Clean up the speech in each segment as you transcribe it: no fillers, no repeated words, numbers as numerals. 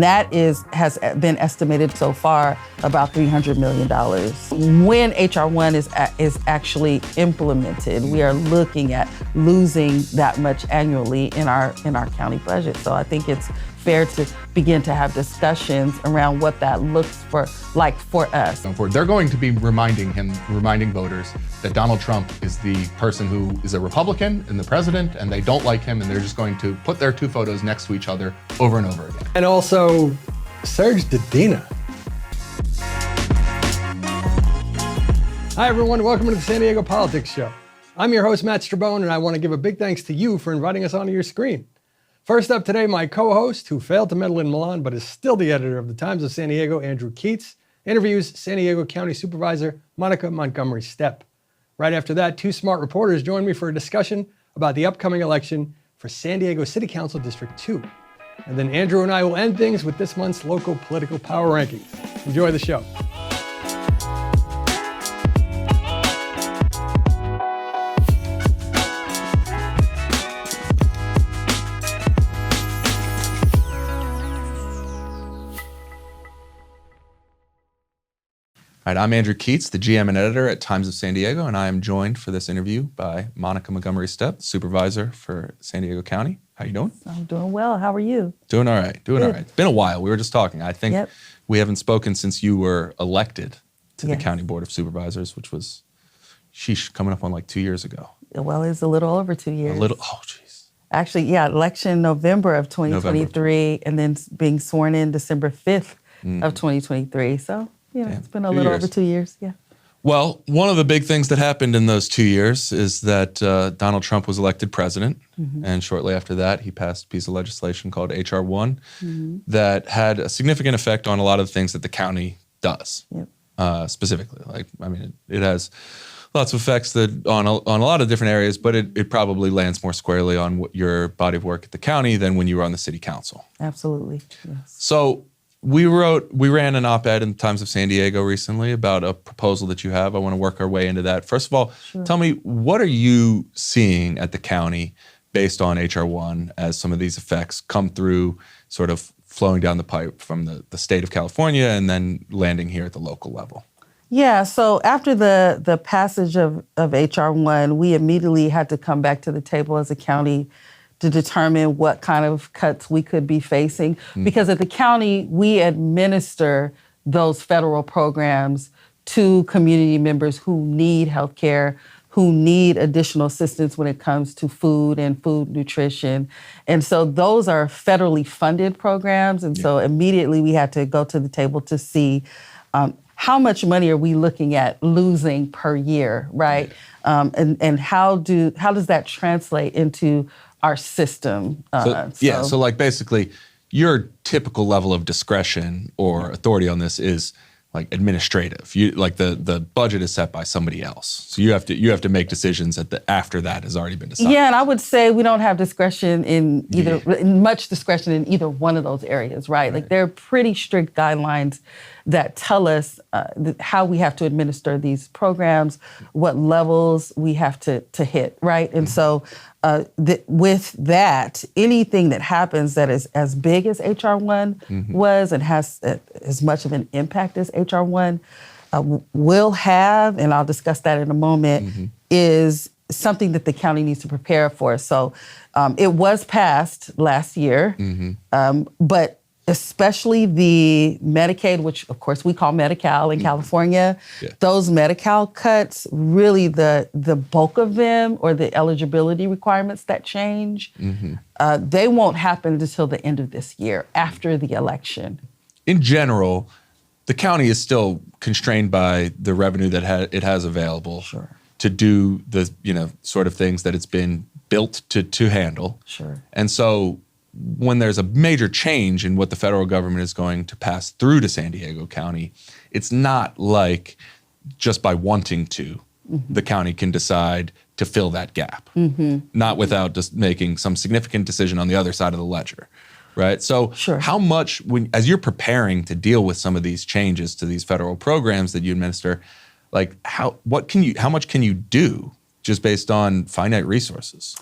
Has been estimated so far about $300 million. When HR 1 is actually implemented, we are looking at losing that much annually in our county budget. So I think it's fair to begin to have discussions around what that looks like for us. They're going to be reminding voters that Donald Trump is the person who is a Republican and the president, and they don't like him, and they're just going to put their two photos next to each other over and over again. And also, Serge Dedina. Hi everyone, welcome to the San Diego Politics Show. I'm your host, Matt Strabone, and I want to give a big thanks to you for inviting us onto your screen. First up today, my co-host, who failed to medal in Milan, but is still the editor of the Times of San Diego, Andrew Keats, interviews San Diego County Supervisor Montgomery Steppe. Right after that, two smart reporters join me for a discussion about the upcoming election for San Diego City Council District 2. And then Andrew and I will end things with this month's local political power rankings. Enjoy the show. All right, I'm Andrew Keats, the GM and editor at Times of San Diego, and I am joined for this interview by Montgomery Steppe, supervisor for San Diego County. How you doing? I'm doing well. How are you? Doing all right. All right. It's been a while. We were just talking. I think we haven't spoken since you were elected to the County Board of Supervisors, which was, coming up on like 2 years ago. Well, it's a little over 2 years. Oh, geez. Actually, election November of 2023, and then being sworn in December 5th of 2023. So, it's been a little over 2 years, Well, one of the big things that happened in those 2 years is that Donald Trump was elected president, and shortly after that, he passed a piece of legislation called HR 1 that had a significant effect on a lot of the things that the county does, specifically. It has lots of effects on a lot of different areas, but it probably lands more squarely on your body of work at the county than when you were on the city council. Absolutely, yes. So we ran an op-ed in the Times of San Diego recently about a proposal that you have. I want to work our way into that. First of all, tell me, what are you seeing at the county based on HR 1 as some of these effects come through, sort of flowing down the pipe from the state of California and then landing here at the local level? Yeah, so after the passage of HR 1, we immediately had to come back to the table as a county to determine what kind of cuts we could be facing. Because at the county, we administer those federal programs to community members who need health care, who need additional assistance when it comes to food and food nutrition. And so those are federally funded programs. And so immediately we had to go to the table to see how much money are we looking at losing per year, right? And how does that translate into our system? So like basically your typical level of discretion or authority on this is like administrative. The budget is set by somebody else. So you have to make decisions after that has already been decided. Yeah, and I would say we don't have discretion in much discretion in either one of those areas, right? Like there are pretty strict guidelines that tell us how we have to administer these programs, what levels we have to hit, right? And so with that, anything that happens that is as big as HR 1 was and has as much of an impact as HR 1 will have, and I'll discuss that in a moment, is something that the county needs to prepare for. So it was passed last year, but especially the Medicaid, which of course we call Medi-Cal in California, those Medi-Cal cuts, really the bulk of them, or the eligibility requirements that change, they won't happen until the end of this year, after the election. In general, the county is still constrained by the revenue that it has available to do the sort of things that it's been built to handle. And so when there's a major change in what the federal government is going to pass through to San Diego County, it's not like just by wanting to, the county can decide to fill that gap, not without just making some significant decision on the other side of the ledger, right? So how much, as you're preparing to deal with some of these changes to these federal programs that you administer, like how much can you do just based on finite resources?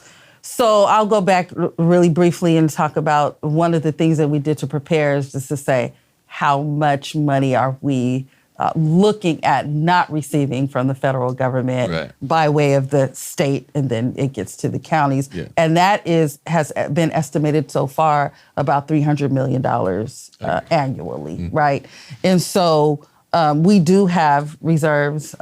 So I'll go back really briefly and talk about one of the things that we did to prepare is just to say, how much money are we looking at not receiving from the federal government by way of the state, and then it gets to the counties. Yeah. And that has been estimated so far about $300 million annually, right? And so we do have reserves,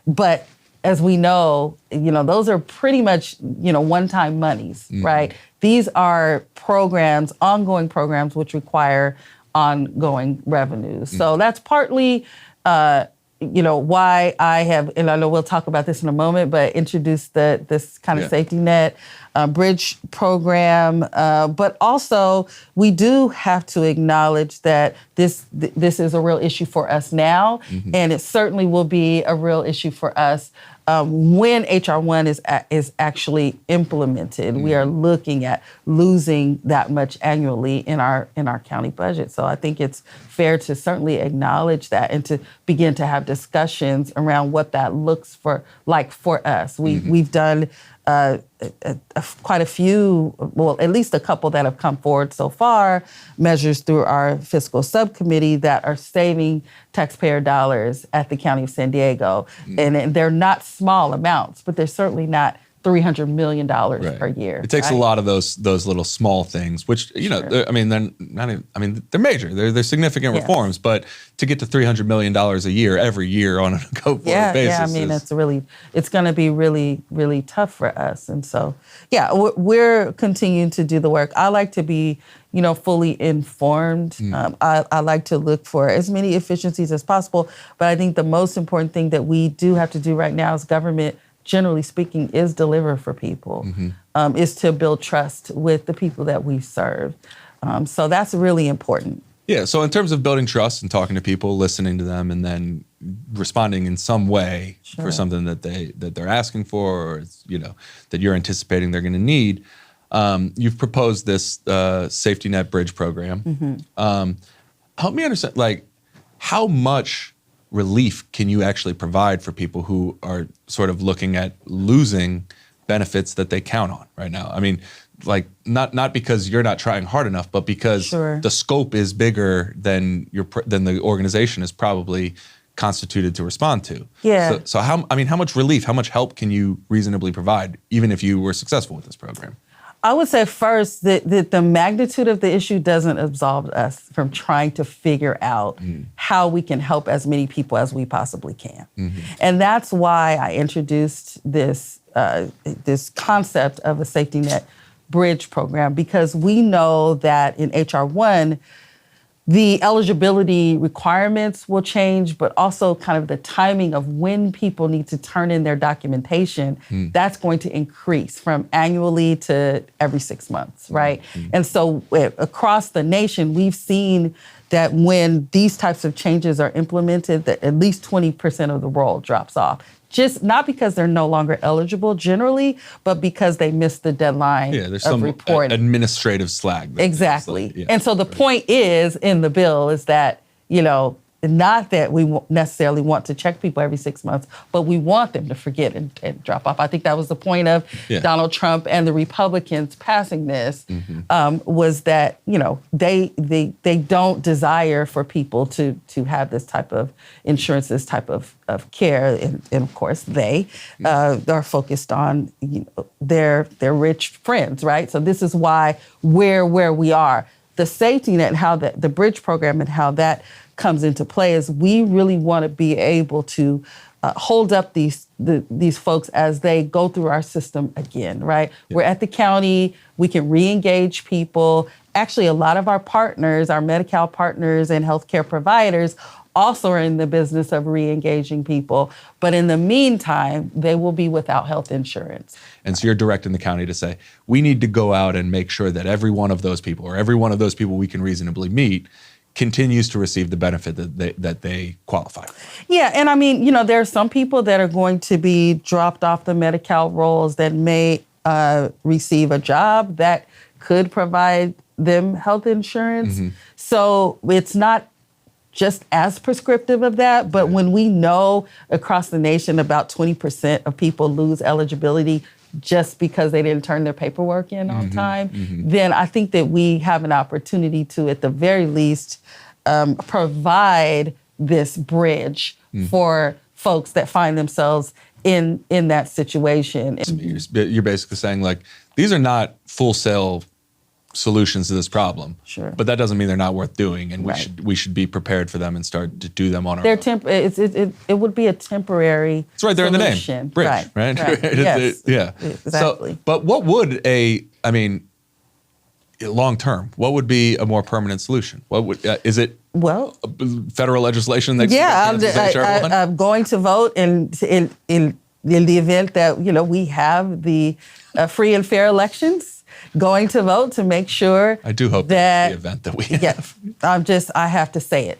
but as we know, those are pretty much, one-time monies, right? These are programs, ongoing programs, which require ongoing revenues. So that's partly, why I have, and I know we'll talk about this in a moment, but introduced this kind of safety net bridge program. But also, we do have to acknowledge that this is a real issue for us now, and it certainly will be a real issue for us when HR 1 is actually implemented. We are looking at losing that much annually in our county budget. So I think it's fair to certainly acknowledge that and to begin to have discussions around what that looks like for us. We've done quite a few, well, at least a couple that have come forward so far, measures through our fiscal subcommittee that are saving taxpayer dollars at the County of San Diego. And they're not small amounts, but they're certainly not $300 million per year. It takes a lot of those little small things, which, they're not even, they're major. They're significant reforms, but to get to $300 million a year, every year on a go-forward basis. It's going to be really, really tough for us. And so, we're continuing to do the work. I like to be, fully informed. I like to look for as many efficiencies as possible. But I think the most important thing that we do have to do right now as government, generally speaking, is deliver for people, is to build trust with the people that we serve. So that's really important. Yeah, so in terms of building trust and talking to people, listening to them, and then responding in some way for something that they're asking for, or that you're anticipating they're going to need, you've proposed this safety net bridge program. Help me understand, how much relief can you actually provide for people who are sort of looking at losing benefits that they count on right now? I mean, not because you're not trying hard enough, but because the scope is bigger than the organization is probably constituted to respond to. Yeah. So how much relief, how much help can you reasonably provide, even if you were successful with this program? I would say first that the magnitude of the issue doesn't absolve us from trying to figure out how we can help as many people as we possibly can. And that's why I introduced this concept of a safety net bridge program, because we know that in HR 1, the eligibility requirements will change, but also kind of the timing of when people need to turn in their documentation, that's going to increase from annually to every 6 months, right? And so across the nation, we've seen that when these types of changes are implemented, that at least 20% of the roll drops off. Just not because they're no longer eligible generally, but because they missed the deadline there's of some reporting. Administrative slack. Exactly. And so the point is in the bill is that, not that we necessarily want to check people every 6 months, but we want them to forget and drop off. I think that was the point of Donald Trump and the Republicans passing this, was that, they don't desire for people to have this type of insurance, this type of care. And of course, they are focused on their rich friends, right? So this is why where we are. The safety net, how the bridge program and how that comes into play is we really want to be able to hold up these folks as they go through our system again, right? Yeah. We're at the county, we can re-engage people. Actually, a lot of our partners, our Medi-Cal partners and healthcare providers also are in the business of re-engaging people. But in the meantime, they will be without health insurance. And so you're directing the county to say, we need to go out and make sure that every one of those people, or every one of those people we can reasonably meet, continues to receive the benefit that they qualify for. Yeah, and there are some people that are going to be dropped off the Medi-Cal rolls that may receive a job that could provide them health insurance. So it's not just as prescriptive of that, but when we know across the nation about 20% of people lose eligibility just because they didn't turn their paperwork in on time, then I think that we have an opportunity to, at the very least, provide this bridge for folks that find themselves in that situation. You're basically saying, like, these are not full sail solutions to this problem. Sure. But that doesn't mean they're not worth doing, and we should be prepared for them and start to do them on our own. It would be a temporary It's right there solution. in the name. Bridge, right? Yes. Yeah. Exactly. So, but what would long term, what would be a more permanent solution? What would is it? Well, federal legislation that I'm going to vote in the event that we have the free and fair elections. Going to vote to make sure. I do hope that's the event that we have. Yeah, I have to say it,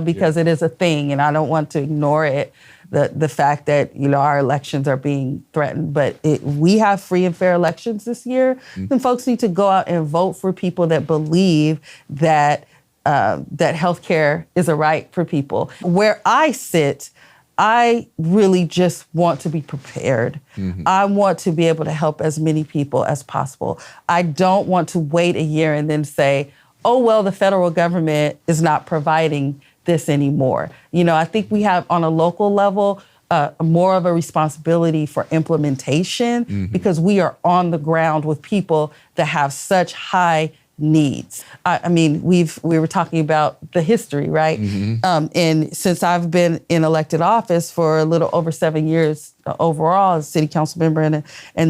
because it is a thing, and I don't want to ignore it. The fact that our elections are being threatened, but we have free and fair elections this year. Then folks need to go out and vote for people that believe that that healthcare is a right for people. Where I sit, I really just want to be prepared. I want to be able to help as many people as possible. I don't want to wait a year and then say, oh, well, the federal government is not providing this anymore. I think we have on a local level more of a responsibility for implementation because we are on the ground with people that have such high needs. We were talking about the history, right? And since I've been in elected office for a little over 7 years overall as city council member and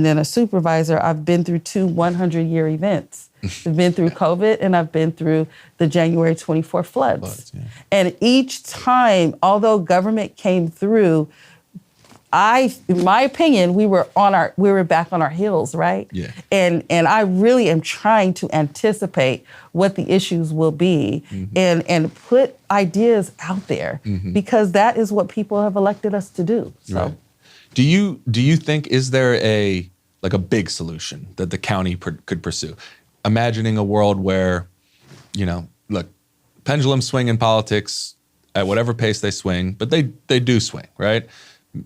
then a supervisor, I've been through 2 100-year events. I've been through COVID and I've been through the January 24 floods. And each time, although government came through, in my opinion, we were back on our heels, right? Yeah. And I really am trying to anticipate what the issues will be and put ideas out there because that is what people have elected us to do. So, right. Do you think, is there a big solution that the county could pursue? Imagining a world where, look, pendulums swing in politics at whatever pace they swing, but they do swing, right?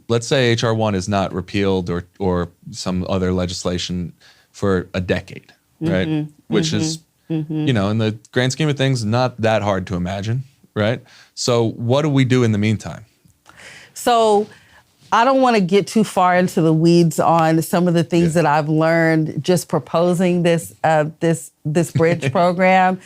Let's say H.R. 1 is not repealed or some other legislation for a decade, right? Which is, in the grand scheme of things, not that hard to imagine, right? So what do we do in the meantime? So I don't want to get too far into the weeds on some of the things that I've learned just proposing this bridge program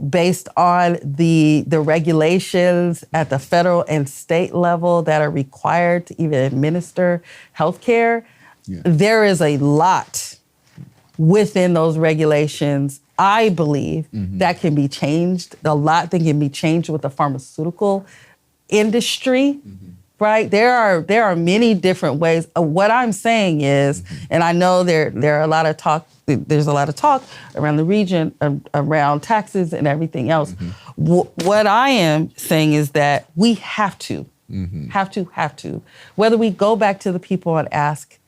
based on the regulations at the federal and state level that are required to even administer healthcare. There is a lot within those regulations, I believe, that can be changed. A lot that can be changed with the pharmaceutical industry. Right, there are many different ways. What I'm saying is, and I know there are a lot of talk. There's a lot of talk around the region around taxes and everything else. What I am saying is that we have to, whether we go back to the people and ask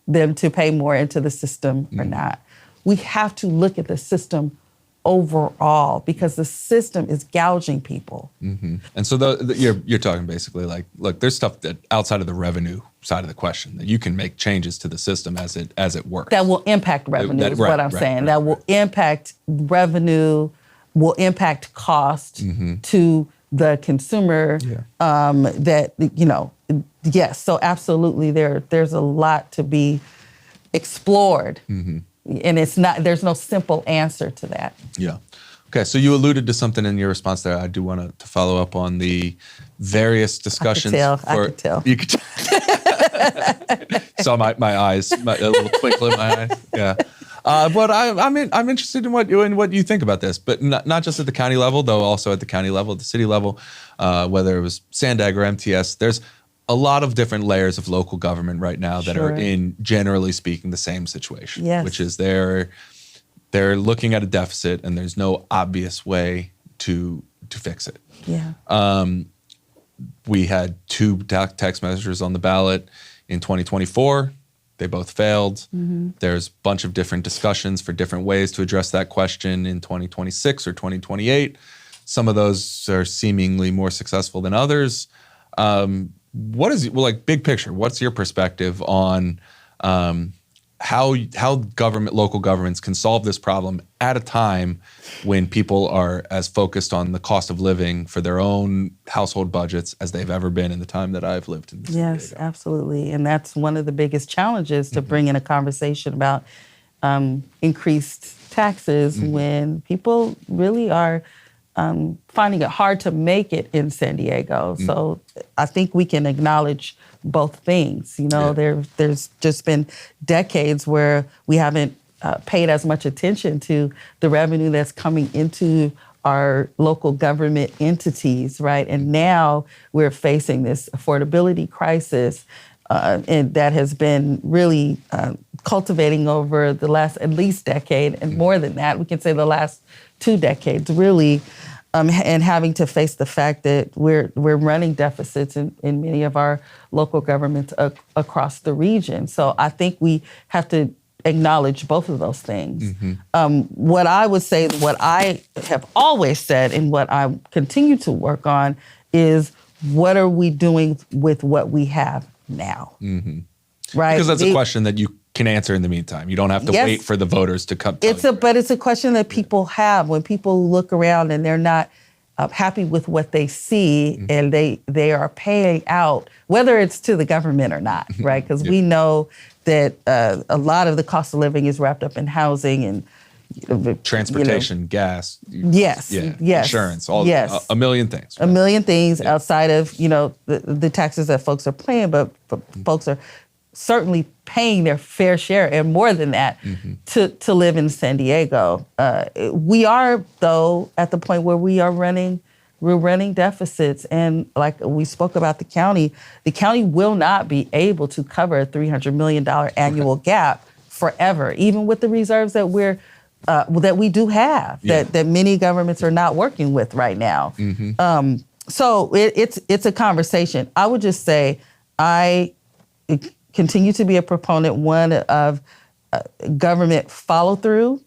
them to pay more into the system or not, we have to look at the system overall because the system is gouging people. And so you're talking basically like, look, there's stuff that outside of the revenue side of the question that you can make changes to the system as it works. That will impact revenue is what I'm saying. That will impact revenue, will impact cost to the consumer. Yes, so absolutely there's a lot to be explored. And there's no simple answer to that. Yeah. Okay, so you alluded to something in your response there. I do want to follow up on the various discussions. I could tell. You could tell. Saw my eyes, a little twinkle in my eyes. Yeah. But I'm interested in what you think about this, but not just at the county level, though also at the county level, at the city level, whether it was San Diego or MTS. There's a lot of different layers of local government right now that are in, generally speaking, the same situation, which is they're looking at a deficit and there's no obvious way to fix it. We had 2 tax measures on the ballot in 2024. They both failed. There's a bunch of different discussions for different ways to address that question in 2026 or 2028. Some of those are seemingly more successful than others. What is big picture? What's your perspective on how local governments can solve this problem at a time when people are as focused on the cost of living for their own household budgets as they've ever been in the time that I've lived in the San Yes, Diego. absolutely. And that's one of the biggest challenges to bring in a conversation about increased taxes when people really are finding it hard to make it in San Diego. So I think we can acknowledge both things. You know, there's just been decades where we haven't paid as much attention to the revenue that's coming into our local government entities, right? And now we're facing this affordability crisis, and that has been really cultivating over the last at least decade, and more than that, we can say the last 2 decades, really, and having to face the fact that we're running deficits in many of our local governments across the region. So I think we have to acknowledge both of those things. What I would say, what I have always said and what I continue to work on is, what are we doing with what we have now? Right? Because that's a question that you can answer in the meantime. You don't have to wait for the voters to come. But it's a question that people have when people look around and they're not happy with what they see, and they are paying out, whether it's to the government or not, right? Because we know that a lot of the cost of living is wrapped up in housing and transportation, gas, yes, insurance, a million things. Right? A million things outside of the taxes that folks are paying, but folks are certainly paying their fair share and more than that to live in San Diego. We are, though, at the point where we're running deficits, and like we spoke about the county will not be able to cover a $300 million annual gap forever, even with the reserves that we do have, that many governments are not working with right now. So it's a conversation. I would just say I continue to be a proponent, one, of government follow through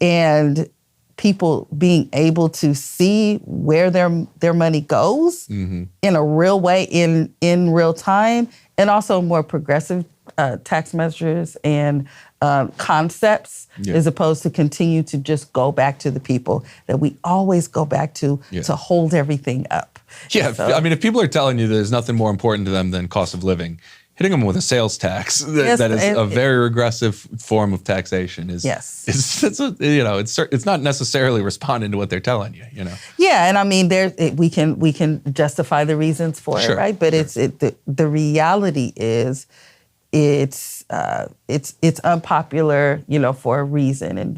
and people being able to see where their money goes in a real way, in real time, and also more progressive tax measures and concepts, as opposed to continue to just go back to the people that we always go back to hold everything up. So, I mean, if people are telling you there's nothing more important to them than cost of living, hitting them with a sales tax that is a very regressive form of taxation it's not necessarily responding to what they're telling you. Yeah, and I mean, we can justify the reasons for it, right? But the reality is, it's unpopular, for a reason, and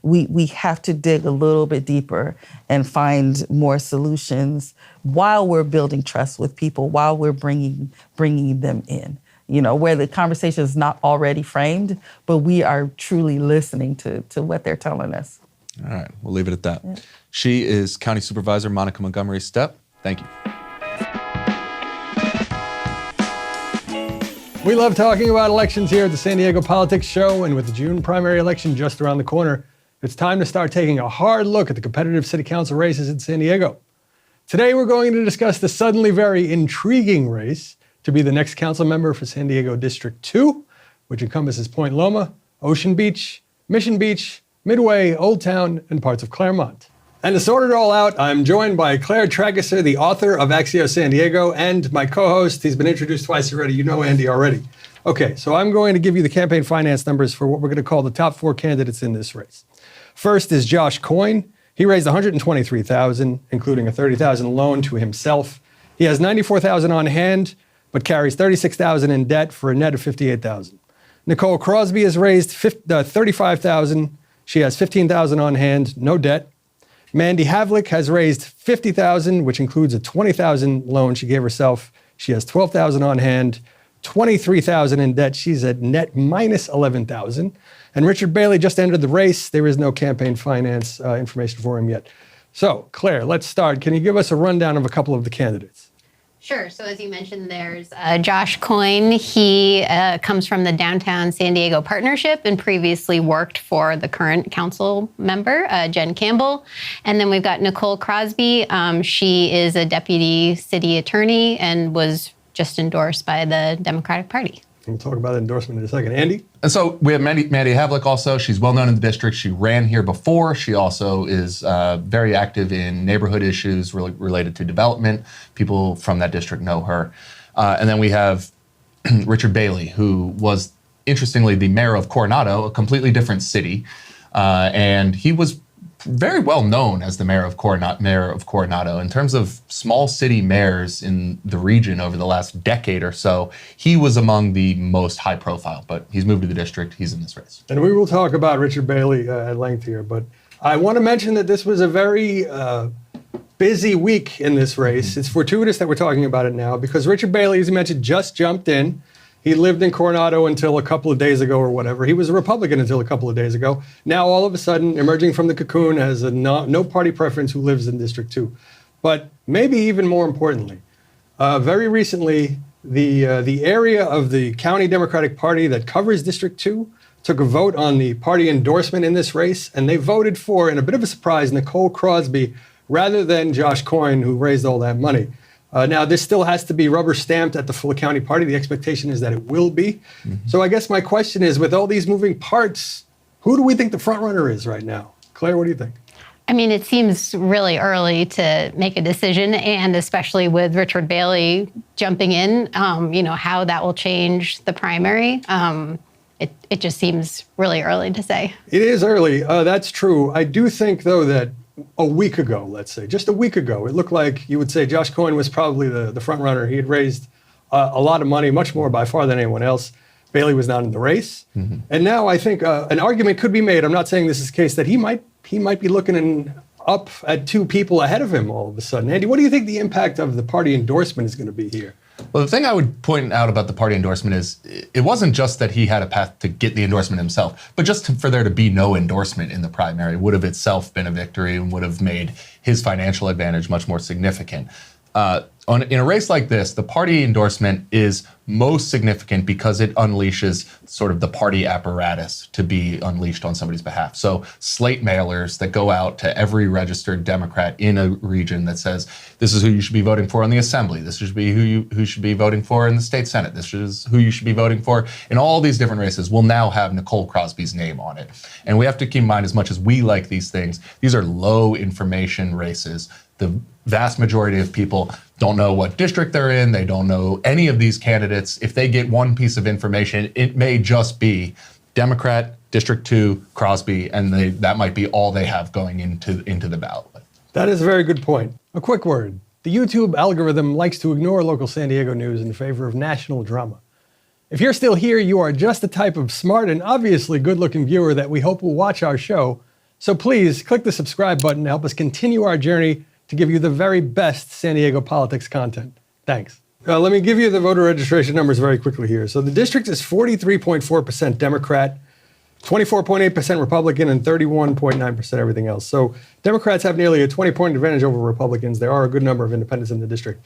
we have to dig a little bit deeper and find more solutions while we're building trust with people, while we're bringing them in, where the conversation is not already framed, but we are truly listening to what they're telling us. All right, we'll leave it at that. She is County Supervisor Montgomery Steppe. Thank you. We love talking about elections here at the San Diego Politics Show, and with the June primary election just around the corner, it's time to start taking a hard look at the competitive city council races in San Diego. Today, we're going to discuss the suddenly very intriguing race to be the next council member for San Diego District 2, which encompasses Point Loma, Ocean Beach, Mission Beach, Midway, Old Town, and parts of Claremont. And to sort it all out, I'm joined by Claire Trageser, the author of Axios San Diego, and my co-host. He's been introduced twice already. You know Andy already. Okay, so I'm going to give you the campaign finance numbers for what we're going to call the top 4 candidates in this race. First is Josh Coyne. He raised $123,000, including a $30,000 loan to himself. He has $94,000 on hand, but carries $36,000 in debt for a net of $58,000. Nicole Crosby has raised $35,000. She has $15,000 on hand, no debt. Mandy Havlick has raised $50,000, which includes a $20,000 loan she gave herself. She has $12,000 on hand, $23,000 in debt. She's at net minus $11,000. And Richard Bailey just entered the race. There is no campaign finance information for him yet. So, Claire, let's start. Can you give us a rundown of a couple of the candidates? Sure. So as you mentioned, there's Josh Coyne. He comes from the Downtown San Diego Partnership and previously worked for the current council member, Jen Campbell. And then we've got Nicole Crosby. She is a deputy city attorney and was just endorsed by the Democratic Party. We'll talk about that endorsement in a second. Andy? And so we have Maddie Havlick also. She's well known in the district. She ran here before. She also is very active in neighborhood issues related to development. People from that district know her. And then we have Richard Bailey, who was, interestingly, the mayor of Coronado, a completely different city. And he was very well known as the mayor of Coronado. In terms of small city mayors in the region over the last decade or so, he was among the most high profile, but he's moved to the district. He's in this race. And we will talk about Richard Bailey at length here, but I want to mention that this was a very busy week in this race. It's fortuitous that we're talking about it now because Richard Bailey, as you mentioned, just jumped in. He lived in Coronado until a couple of days ago or whatever. He was a Republican until a couple of days ago. Now, all of a sudden, emerging from the cocoon as a no party preference who lives in District 2. But maybe even more importantly, very recently, the area of the County Democratic Party that covers District 2 took a vote on the party endorsement in this race, and they voted for, in a bit of a surprise, Nicole Crosby rather than Josh Coyne, who raised all that money. Now, this still has to be rubber stamped at the full county party. The expectation is that it will be. So I guess my question is, with all these moving parts, who do we think the front runner is right now? Claire, what do you think? I mean, it seems really early to make a decision, and especially with Richard Bailey jumping in, how that will change the primary. It just seems really early to say. It is early. That's true. I do think, though, that a week ago, let's say, just a week ago, it looked like you would say Josh Coyne was probably the front runner. He had raised a lot of money, much more by far than anyone else. Bailey was not in the race. And now I think an argument could be made, I'm not saying this is the case, that he might be looking up at two people ahead of him all of a sudden. Andy, what do you think the impact of the party endorsement is going to be here? Well, the thing I would point out about the party endorsement is it wasn't just that he had a path to get the endorsement himself, but just for there to be no endorsement in the primary would have itself been a victory and would have made his financial advantage much more significant. In a race like this, the party endorsement is most significant because it unleashes sort of the party apparatus to be unleashed on somebody's behalf. So slate mailers that go out to every registered Democrat in a region that says, this is who you should be voting for in the assembly. This should be who you should be voting for in the state senate. This is who you should be voting for in all these different races will now have Nicole Crosby's name on it. And we have to keep in mind, as much as we like these things, these are low information races. The vast majority of people don't know what district they're in. They don't know any of these candidates. If they get one piece of information, it may just be Democrat, District 2, Crosby, and that might be all they have going into the ballot. That is a very good point. A quick word. The YouTube algorithm likes to ignore local San Diego news in favor of national drama. If you're still here, you are just the type of smart and obviously good-looking viewer that we hope will watch our show. So please click the subscribe button to help us continue our journey to give you the very best San Diego politics content. Thanks. Let me give you the voter registration numbers very quickly here. So the district is 43.4% Democrat, 24.8% Republican, and 31.9% everything else. So Democrats have nearly a 20-point advantage over Republicans. There are a good number of independents in the district.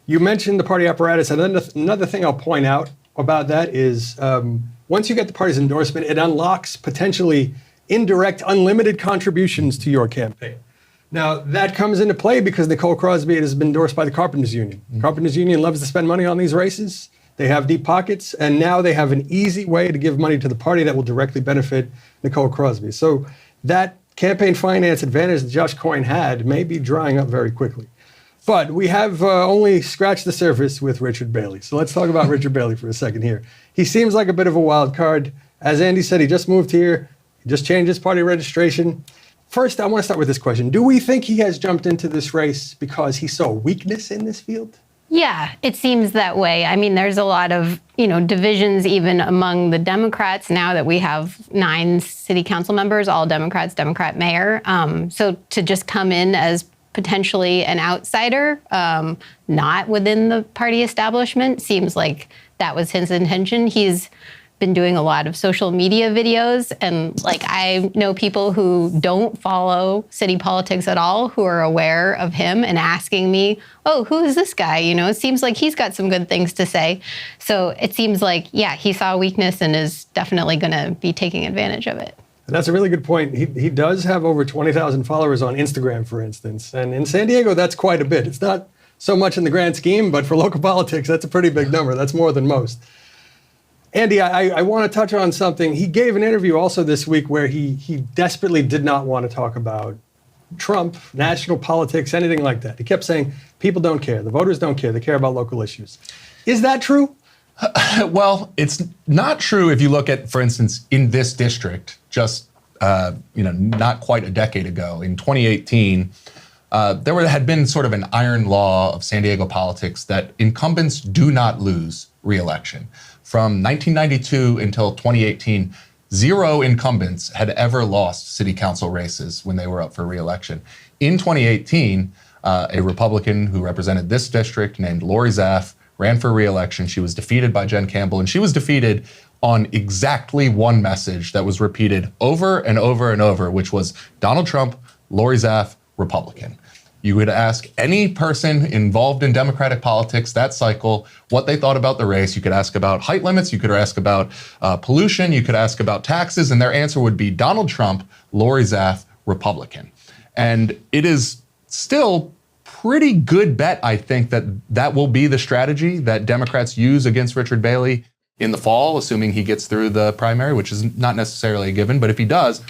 You mentioned the party apparatus. And another thing I'll point out about that is once you get the party's endorsement, it unlocks potentially indirect, unlimited contributions to your campaign. Now, that comes into play because Nicole Crosby has been endorsed by the Carpenters Union. Carpenters Union loves to spend money on these races. They have deep pockets, and now they have an easy way to give money to the party that will directly benefit Nicole Crosby. So that campaign finance advantage that Josh Coyne had may be drying up very quickly. But we have only scratched the surface with Richard Bailey. So let's talk about Richard Bailey for a second here. He seems like a bit of a wild card. As Andy said, he just moved here. He just changed his party registration. First, I want to start with this question. Do we think he has jumped into this race because he saw weakness in this field? Yeah, it seems that way. I mean, there's a lot of, divisions even among the Democrats now that we have 9 city council members, all Democrats, Democrat mayor. So to just come in as potentially an outsider, not within the party establishment, seems like that was his intention. He's been doing a lot of social media videos, and I know people who don't follow city politics at all who are aware of him and asking me, oh, who is this guy? It seems like he's got some good things to say. So it seems like, yeah, he saw a weakness and is definitely going to be taking advantage of it. And that's a really good point. He does have over 20,000 followers on Instagram, for instance. And in San Diego, that's quite a bit. It's not so much in the grand scheme, but for local politics, that's a pretty big number. That's more than most. Andy, I want to touch on something. He gave an interview also this week where he desperately did not want to talk about Trump, national politics, anything like that. He kept saying, people don't care. The voters don't care. They care about local issues. Is that true? Well, it's not true if you look at, for instance, in this district, just not quite a decade ago, in 2018, there had been sort of an iron law of San Diego politics that incumbents do not lose re-election. From 1992 until 2018, 0 incumbents had ever lost city council races when they were up for re-election. In 2018, a Republican who represented this district named Lori Zaff ran for re-election. She was defeated by Jen Campbell, and she was defeated on exactly one message that was repeated over and over and over, which was Donald Trump, Lori Zaff, Republican. You would ask any person involved in Democratic politics that cycle what they thought about the race. You could ask about height limits. You could ask about pollution. You could ask about taxes. And their answer would be Donald Trump, Lori Zaff, Republican. And it is still pretty good bet, I think, that that will be the strategy that Democrats use against Richard Bailey in the fall, assuming he gets through the primary, which is not necessarily a given. But if he does,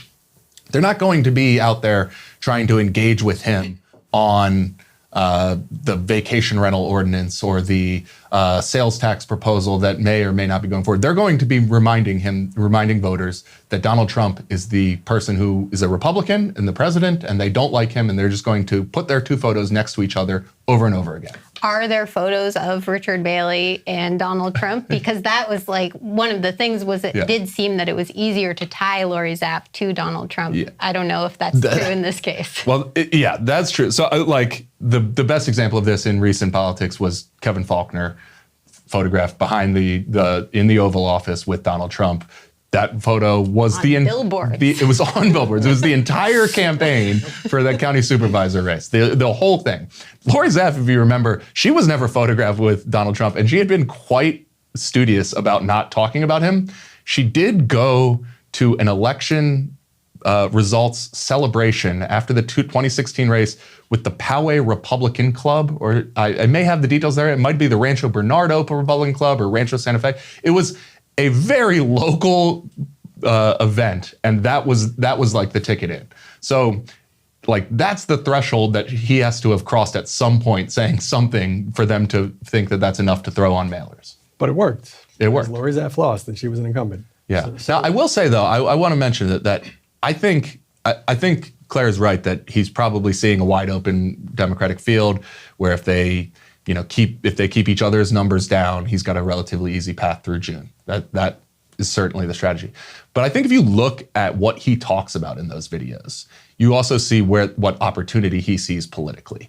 they're not going to be out there trying to engage with him on the vacation rental ordinance or the sales tax proposal that may or may not be going forward. They're going to be reminding voters that Donald Trump is the person who is a Republican and the president, and they don't like him, and they're just going to put their two photos next to each other over and over again. Are there photos of Richard Bailey and Donald Trump? Because that was like one of the things was it did seem that it was easier to tie Lori Zapp to Donald Trump. Yeah. I don't know if that's true in this case. Well, that's true. So like the best example of this in recent politics was Kevin Faulconer photographed behind in the Oval Office with Donald Trump. That photo was on billboards. It was on billboards. It was the entire campaign for the county supervisor race, the whole thing. Lori Zaff, if you remember, she was never photographed with Donald Trump, and she had been quite studious about not talking about him. She did go to an election results celebration after the 2016 race with the Poway Republican Club, or I may have the details there. It might be the Rancho Bernardo Republican Club or Rancho Santa Fe. It was a very local event, and that was like the ticket in. So, like, that's the threshold that he has to have crossed at some point, saying something for them to think that that's enough to throw on mailers. But it worked. It worked. Lori Zaff lost, and she was an incumbent. Yeah. Now, I will say though, I want to mention that I think Claire is right that he's probably seeing a wide open Democratic field where if they keep each other's numbers down, he's got a relatively easy path through June. That is certainly the strategy. But I think if you look at what he talks about in those videos, you also see what opportunity he sees politically.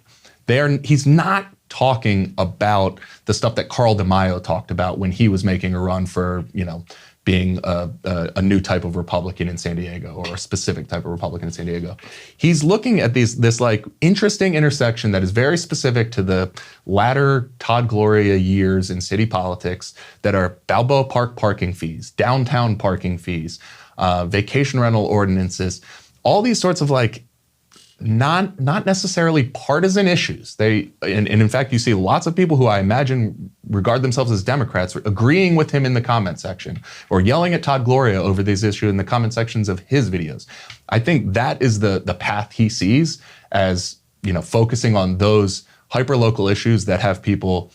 He's not talking about the stuff that Carl DeMaio talked about when he was making a run for, being a new type of Republican in San Diego, or a specific type of Republican in San Diego. He's looking at this like interesting intersection that is very specific to the latter Todd Gloria years in city politics that are Balboa Park parking fees, downtown parking fees, vacation rental ordinances, all these sorts of like not necessarily partisan issues. And in fact, you see lots of people who I imagine regard themselves as Democrats agreeing with him in the comment section or yelling at Todd Gloria over these issues in the comment sections of his videos. I think that is the path he sees as, focusing on those hyper-local issues that have people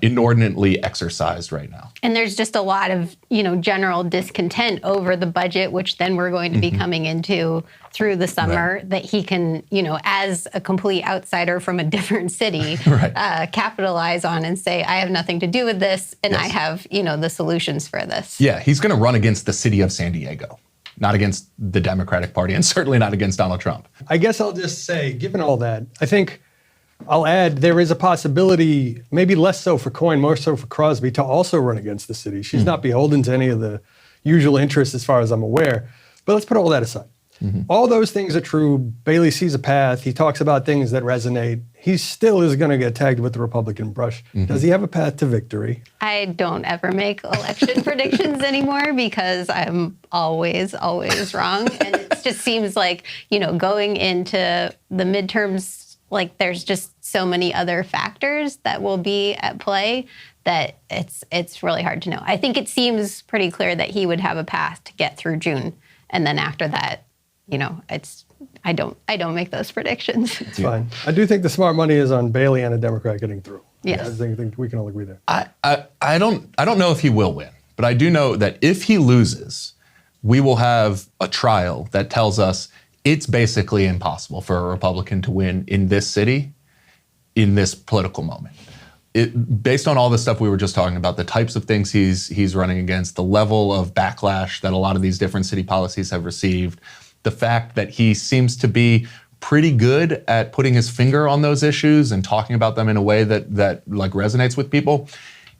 inordinately exercised right now. And there's just a lot of, general discontent over the budget, which then we're going to be coming into through the summer, right, that he can, as a complete outsider from a different city, right, capitalize on and say, I have nothing to do with this, and yes, I have, the solutions for this. Yeah, he's going to run against the city of San Diego, not against the Democratic Party, and certainly not against Donald Trump. I guess I'll just say, given all that, I think I'll add there is a possibility, maybe less so for Coyne, more so for Crosby, to also run against the city. She's not beholden to any of the usual interests as far as I'm aware. But let's put all that aside. All those things are true. Bailey sees a path. He talks about things that resonate. He still is going to get tagged with the Republican brush. Does he have a path to victory? I don't ever make election predictions anymore because I'm always wrong. And it just seems like, going into the midterms, like there's just so many other factors that will be at play that it's really hard to know. I think it seems pretty clear that he would have a path to get through June, and then after that, I don't make those predictions. It's fine. I do think the smart money is on Bailey and a Democrat getting through. Yes. I think we can all agree there. I don't know if he will win, but I do know that if he loses, we will have a trial that tells us it's basically impossible for a Republican to win in this city in this political moment. Based on all the stuff we were just talking about, the types of things he's running against, the level of backlash that a lot of these different city policies have received, the fact that he seems to be pretty good at putting his finger on those issues and talking about them in a way that like resonates with people.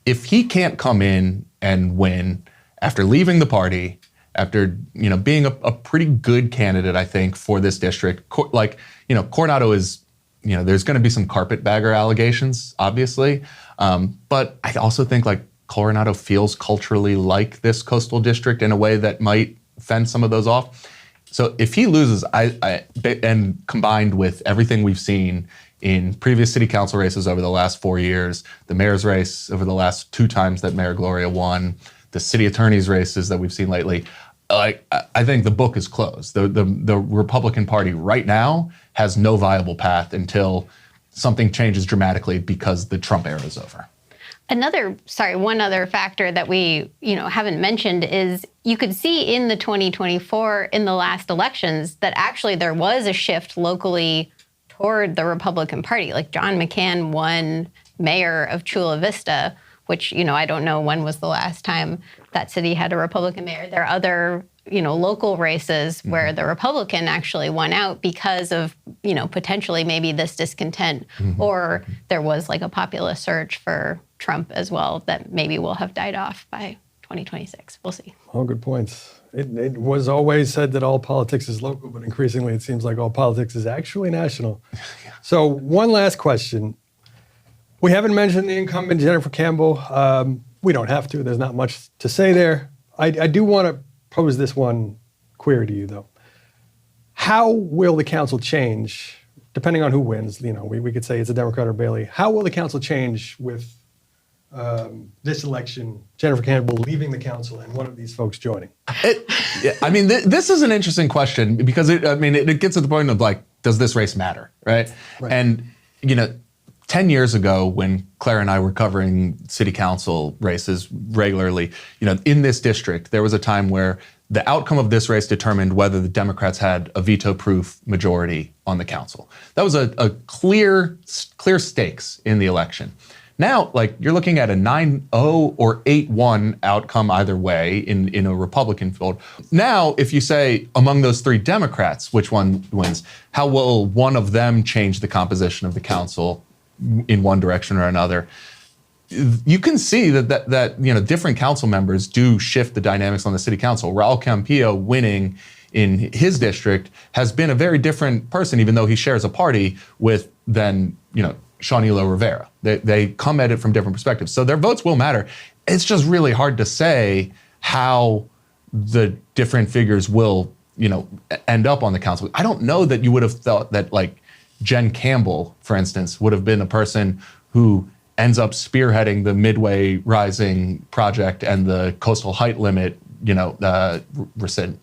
If he can't come in and win after leaving the party, after being a pretty good candidate, I think, for this district, Coronado is, there's going to be some carpetbagger allegations, obviously, but I also think Coronado feels culturally like this coastal district in a way that might fend some of those off. So if he loses, and combined with everything we've seen in previous city council races over the last 4 years, the mayor's race over the last 2 times that Mayor Gloria won, the city attorney's races that we've seen lately, I think the book is closed. The Republican Party right now has no viable path until something changes dramatically because the Trump era is over. One other factor that we, haven't mentioned is you could see in the 2024, in the last elections, that actually there was a shift locally toward the Republican Party. Like John McCann won mayor of Chula Vista, which, I don't know when was the last time that city had a Republican mayor. There are other, local races where the Republican actually won out because of, potentially maybe this discontent, or there was a populist surge for Trump as well that maybe will have died off by 2026. We'll see. All good points. It was always said that all politics is local, but increasingly it seems like all politics is actually national. So one last question. We haven't mentioned the incumbent, Jennifer Campbell. We don't have to. There's not much to say there. I do want to pose this one query to you, though. How will the council change, depending on who wins? We could say it's a Democrat or Bailey. How will the council change with this election, Jennifer Campbell leaving the council and one of these folks joining? This is an interesting question because it gets to the point of does this race matter, right? And 10 years ago, when Claire and I were covering city council races regularly, in this district, there was a time where the outcome of this race determined whether the Democrats had a veto-proof majority on the council. That was a clear stakes in the election. Now, you're looking at a 9-0 or 8-1 outcome either way in a Republican field. Now, if you say among those 3 Democrats, which one wins, how will one of them change the composition of the council in one direction or another? You can see that different council members do shift the dynamics on the city council. Raul Campillo winning in his district has been a very different person, even though he shares a party with Shawnilo Rivera. They come at it from different perspectives. So their votes will matter. It's just really hard to say how the different figures will, end up on the council. I don't know that you would have thought that Jen Campbell, for instance, would have been a person who ends up spearheading the Midway Rising project and the coastal height limit, rescinding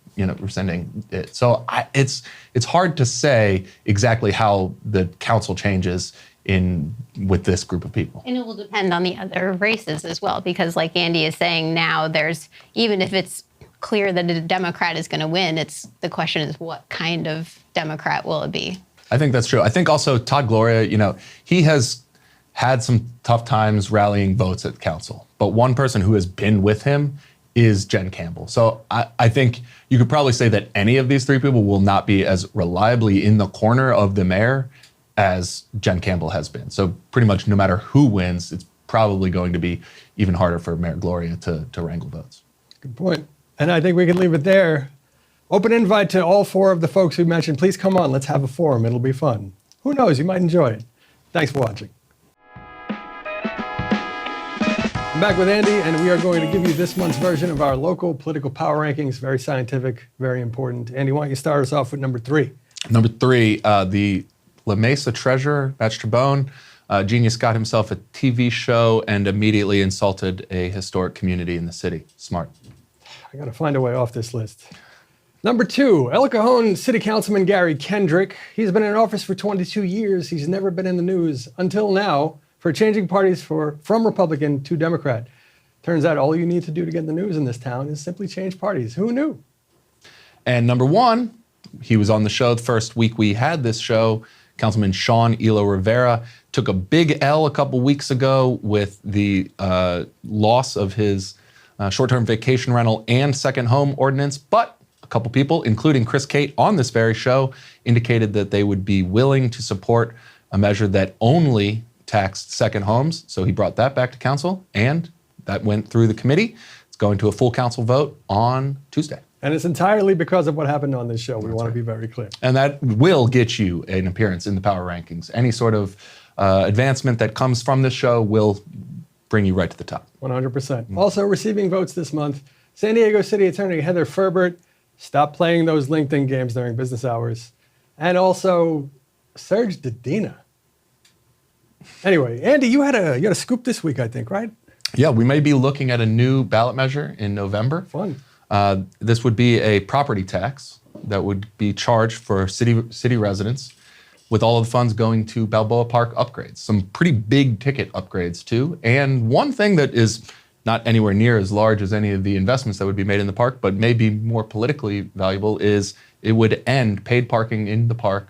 it. So it's hard to say exactly how the council changes with this group of people. And it will depend on the other races as well, because like Andy is saying now, even if it's clear that a Democrat is going to win, the question is what kind of Democrat will it be? I think that's true. I think also Todd Gloria, he has had some tough times rallying votes at council, but one person who has been with him is Jen Campbell. So I think you could probably say that any of these 3 people will not be as reliably in the corner of the mayor as Jen Campbell has been. So pretty much no matter who wins, it's probably going to be even harder for Mayor Gloria to wrangle votes. Good point. And I think we can leave it there. Open invite to all 4 of the folks we mentioned. Please come on, let's have a forum. It'll be fun. Who knows, you might enjoy it. Thanks for watching. I'm back with Andy, and we are going to give you this month's version of our local political power rankings. Very scientific, very important. Andy, why don't you start us off with number 3? Number 3, the La Mesa treasurer, Matt Strabone, Genius got himself a TV show and immediately insulted a historic community in the city. Smart. I got to find a way off this list. Number 2, El Cajon City Councilman Gary Kendrick. He's been in office for 22 years. He's never been in the news until now for changing parties from Republican to Democrat. Turns out all you need to do to get in the news in this town is simply change parties. Who knew? And number 1, he was on the show the first week we had this show. Councilman Sean Elo Rivera took a big L a couple weeks ago with the loss of his short-term vacation rental and second home ordinance. But a couple people, including Chris Cate on this very show, indicated that they would be willing to support a measure that only taxed second homes. So he brought that back to council, and that went through the committee. It's going to a full council vote on Tuesday. And it's entirely because of what happened on this show. We want to be very clear. And that will get you an appearance in the power rankings. Any sort of advancement that comes from this show will bring you right to the top. 100%. Also receiving votes this month, San Diego City Attorney Heather Ferbert. Stop playing those LinkedIn games during business hours. And also Serge Dedina. Anyway, Andy, you had a scoop this week, I think, right? Yeah, we may be looking at a new ballot measure in November. Fun. This would be a property tax that would be charged for city residents, with all of the funds going to Balboa Park upgrades. Some pretty big ticket upgrades too. And one thing that is not anywhere near as large as any of the investments that would be made in the park, but maybe more politically valuable, is it would end paid parking in the park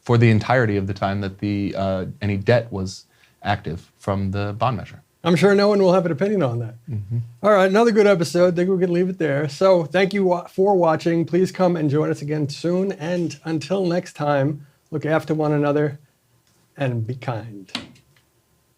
for the entirety of the time that any debt was active from the bond measure. I'm sure no one will have an opinion on that. Mm-hmm. All right, another good episode. I think we can leave it there. So thank you for watching. Please come and join us again soon. And until next time, look after one another and be kind.